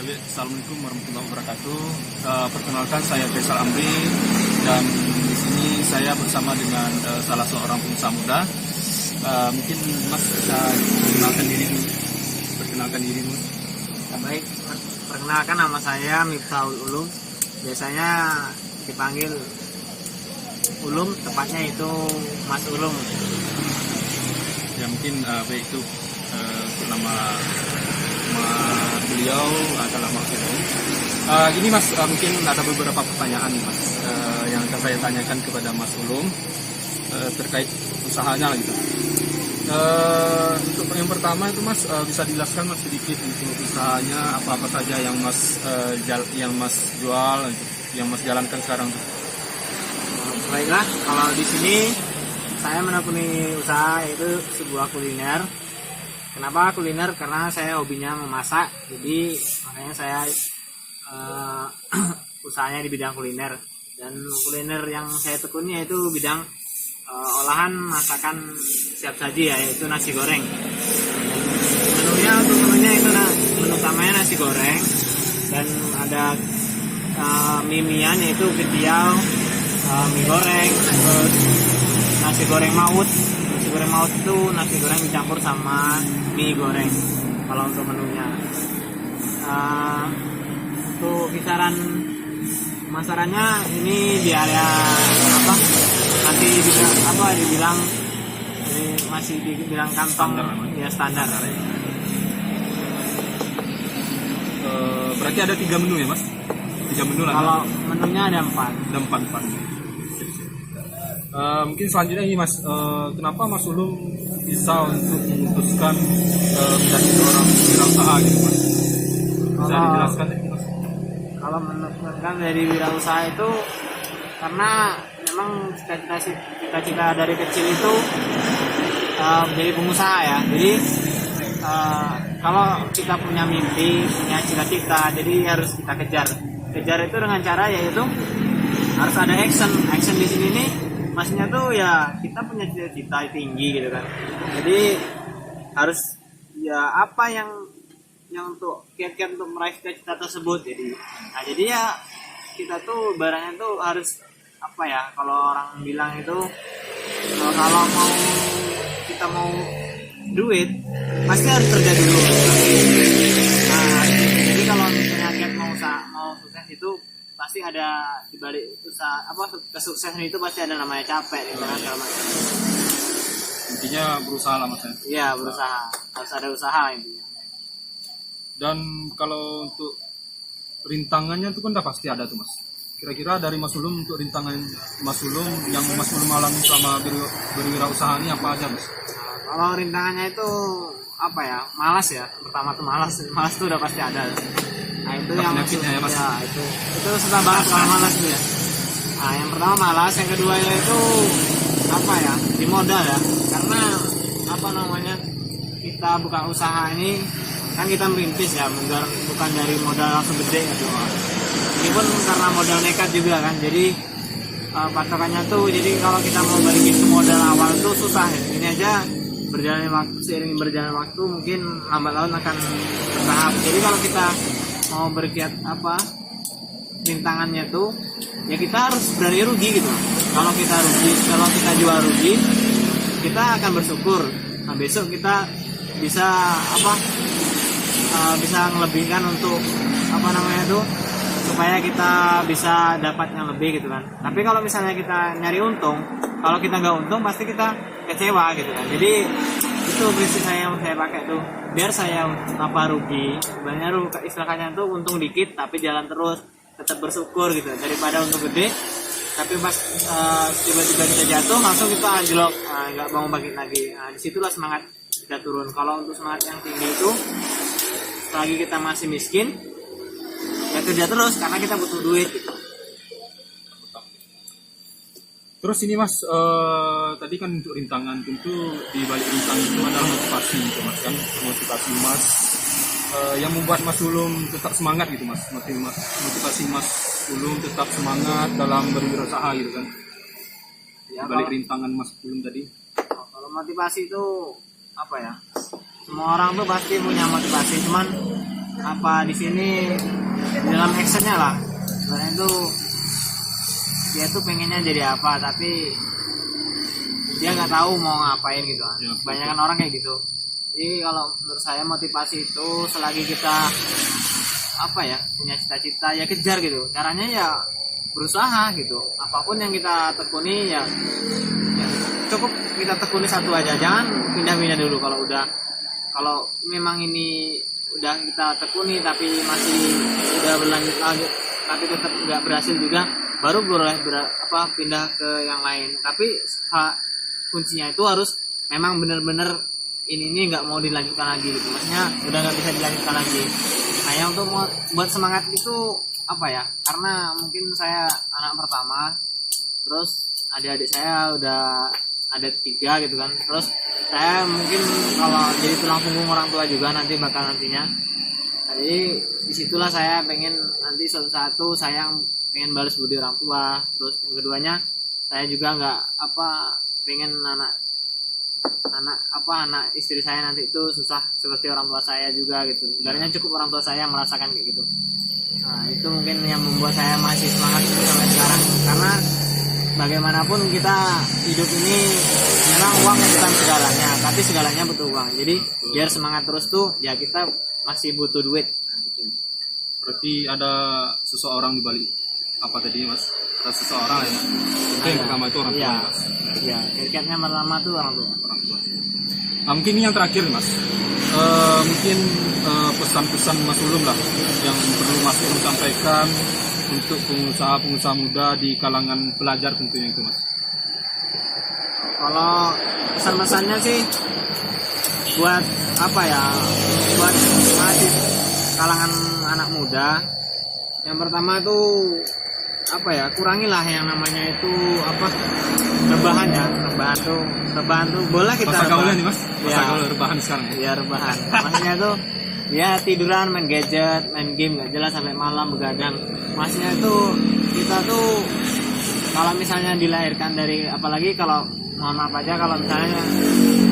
Assalamualaikum warahmatullahi wabarakatuh. Perkenalkan, saya Faisal Amri dan di sini saya bersama dengan salah seorang pengusaha muda. Mungkin Mas bisa perkenalkan dirimu. Baik, perkenalkan, nama saya Miftahul Ulum. Biasanya dipanggil Ulum, tepatnya itu Mas Ulum. Ya mungkin baik itu nama beliau adalah Mas Ulum. Gini Mas, mungkin ada beberapa pertanyaan Mas yang akan saya tanyakan kepada Mas Ulum terkait usahanya gitu. Untuk yang pertama itu Mas bisa dijelaskan Mas sedikit untuk usahanya apa saja yang Mas jual, yang Mas jalankan sekarang. Baiklah, kalau di sini saya menekuni usaha yaitu sebuah kuliner. Kenapa kuliner? Karena saya hobinya memasak, jadi makanya saya usahanya di bidang kuliner. Dan kuliner yang saya tekuni yaitu bidang olahan masakan siap saji, yaitu nasi goreng. Menunya itu menu utamanya nasi goreng, dan ada mie-mian yaitu ketiau, mie goreng, terus nasi goreng maut. Nasi goreng maut itu nasi goreng dicampur sama mie goreng. Kalau untuk menunya, untuk kisaran pemasarannya ini di area nanti dibilang ini masih dibilang kantong standar. Berarti ada 3 menu ya Mas? 3 menu lah. Kalau menunya ada 4. Ada 4. Mungkin selanjutnya ini Mas, kenapa Mas Ulum bisa untuk memutuskan menjadi seorang wirausaha gitu Mas? Bisa dijelaskan ini Mas? Kalau menemukan dari wirausaha itu karena memang cita-cita dari kecil itu menjadi pengusaha ya. Jadi kalau kita punya mimpi, punya cita-cita, jadi harus kita kejar itu dengan cara yaitu harus ada action di sini nih. Maksudnya tuh ya kita punya cita-cita tinggi gitu kan, jadi harus ya apa yang untuk kiat-kiat untuk meraih cita-cita tersebut. Jadi ya kita tuh barangnya tuh harus apa ya, kalau orang bilang itu kalau kita mau duit pasti harus kerja dulu. Nah, jadi kalau misalnya kiat mau sukses itu pasti ada di balik usaha kesuksesan itu pasti ada namanya capek gitu kan, segala macam. Intinya berusaha lah Mas ya. Iya, berusaha, harus ada usaha intinya. Dan kalau untuk rintangannya itu kan udah pasti ada tuh Mas. Kira-kira dari Mas Ulum, untuk rintangan Mas Ulum yang Mas Ulum alami selama berwirausaha ini apa aja Mas? Kalau rintangannya itu apa ya, malas ya. Pertama tuh malas tuh udah pasti ada. Nah itu yang ya, Mas? Ya, itu susah banget kalau malas tuh ya. Nah yang pertama malas, yang kedua yaitu apa ya, di modal ya. Karena apa namanya, kita buka usaha ini kan kita merintis ya, bukan dari modal langsung gede gitu. Ini pun karena modal nekat juga kan, jadi patokannya tuh, jadi kalau kita mau balikin ke modal awal tuh susah ya. Ini aja seiring berjalan waktu mungkin lambat laun akan bertahap. Jadi kalau kita mau berkiat rintangannya tuh ya kita harus berani rugi gitu. Kalau kita jual rugi, kita akan bersyukur. Nah besok kita bisa bisa melebihkan untuk supaya kita bisa dapat yang lebih gitu kan. Tapi kalau misalnya kita nyari untung, kalau kita nggak untung pasti kita kecewa gitu kan. Jadi itu prinsip saya yang saya pakai tuh, biar saya rugi sebenarnya istilahnya tuh untung dikit tapi jalan terus, tetap bersyukur gitu, daripada untung gede tapi pas tiba-tiba kita jatuh langsung kita anjlok, nggak mau bangkit lagi. Nah disitulah semangat kita turun. Kalau untuk semangat yang tinggi itu, selagi kita masih miskin ya kerja terus karena kita butuh duit gitu. Terus ini Mas, tadi kan untuk rintangan, tentu di balik rintangan itu adalah motivasi gitu Mas kan, motivasi Mas yang membuat Mas Ulum tetap semangat gitu Mas, motivasi Mas Ulum tetap semangat dalam berwirausaha gitu kan, ya, di balik rintangan Mas Ulum tadi. Kalau motivasi itu apa ya, semua orang tuh pasti punya motivasi, cuman apa di sini dalam actionnya lah. Sebenarnya itu dia tuh pengennya jadi apa, tapi dia nggak tahu mau ngapain gitu. Kebanyakan orang kayak gitu. Jadi kalau menurut saya motivasi itu selagi kita apa ya punya cita-cita ya kejar gitu. Caranya ya berusaha gitu. Apapun yang kita tekuni ya cukup kita tekuni satu aja. Jangan pindah-pindah dulu kalau memang ini udah kita tekuni tapi masih udah berlanjut lagi tapi tetap nggak berhasil juga, baru boleh pindah ke yang lain. Tapi kuncinya itu harus memang benar-benar ini nggak mau dilanjutkan lagi gitu, maksudnya udah nggak bisa dilanjutkan lagi. Nah yang untuk buat semangat itu apa ya, karena mungkin saya anak pertama, terus adik-adik saya udah ada 3 gitu kan, terus saya mungkin kalau jadi tulang punggung orang tua juga nantinya. Jadi disitulah saya pengen nanti suatu saat saya pengen balas budi orang tua. Terus yang keduanya saya juga nggak pengen anak istri saya nanti itu susah seperti orang tua saya juga gitu. Sebenarnya cukup orang tua saya merasakan kayak gitu. Nah itu mungkin yang membuat saya masih semangat sampai sekarang, karena bagaimanapun kita hidup ini memang uang bukan segalanya, tapi segalanya butuh uang. Jadi biar semangat terus tuh ya kita masih butuh duit. Berarti ada seseorang di balik apa tadi mas? Ada seseorang ya? Itu yang pertama itu orang tua Iya. mas? Iya, titiknya pertama tuh orang tua. Nah, mungkin ini yang terakhir mas. Mungkin pesan-pesan Mas Ulum lah yang perlu Mas Ulum sampaikan untuk pengusaha-pengusaha muda di kalangan pelajar tentunya itu mas. Kalau pesan-pesannya sih buat buat masih kalangan anak muda, yang pertama tuh kurangilah yang namanya itu rebahan ya. Rebahan tuh boleh kita Masa gaulnya nih mas, masa ya, gaul rebahan sekarang ya. ya rebahan maksudnya tuh ya tiduran, main gadget, main game nggak jelas sampai malam begadang. Maksudnya tuh kita tuh kalau misalnya dilahirkan dari, apalagi kalau mohon maaf aja kalau misalnya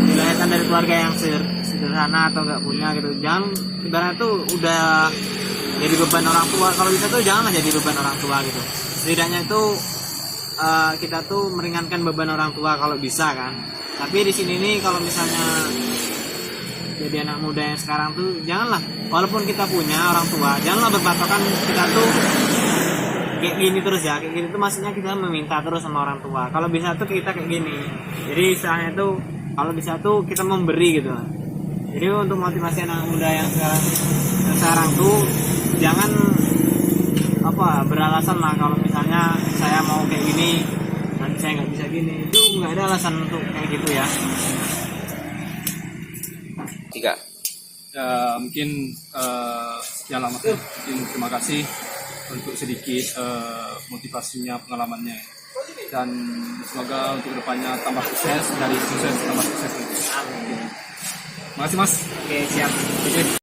dilahirkan dari keluarga yang sederhana atau nggak punya gitu, jangan ibaratnya tuh udah jadi beban orang tua. Kalau bisa tuh janganlah jadi beban orang tua gitu. Setidaknya itu kita tuh meringankan beban orang tua kalau bisa kan. Tapi di sini nih kalau misalnya jadi anak muda yang sekarang tuh janganlah, walaupun kita punya orang tua, janganlah berpatokan kita tuh kayak gini terus ya. Kayak gini tuh maksudnya kita meminta terus sama orang tua. Kalau bisa tuh kita kayak gini. Jadi istilahnya tuh kalau bisa tuh kita memberi gitu. Jadi untuk motivasi anak muda yang sekarang tuh jangan beralasan lah kalau misalnya saya mau kayak gini nanti saya nggak bisa gini. Itu nggak ada alasan untuk kayak gitu ya. 3. Mungkin sekian lah mas. Mungkin terima kasih untuk sedikit motivasinya, pengalamannya, dan semoga untuk kedepannya tambah sukses, dari sukses tambah sukses. Amin. Terima kasih mas. Oke, siap. Oke.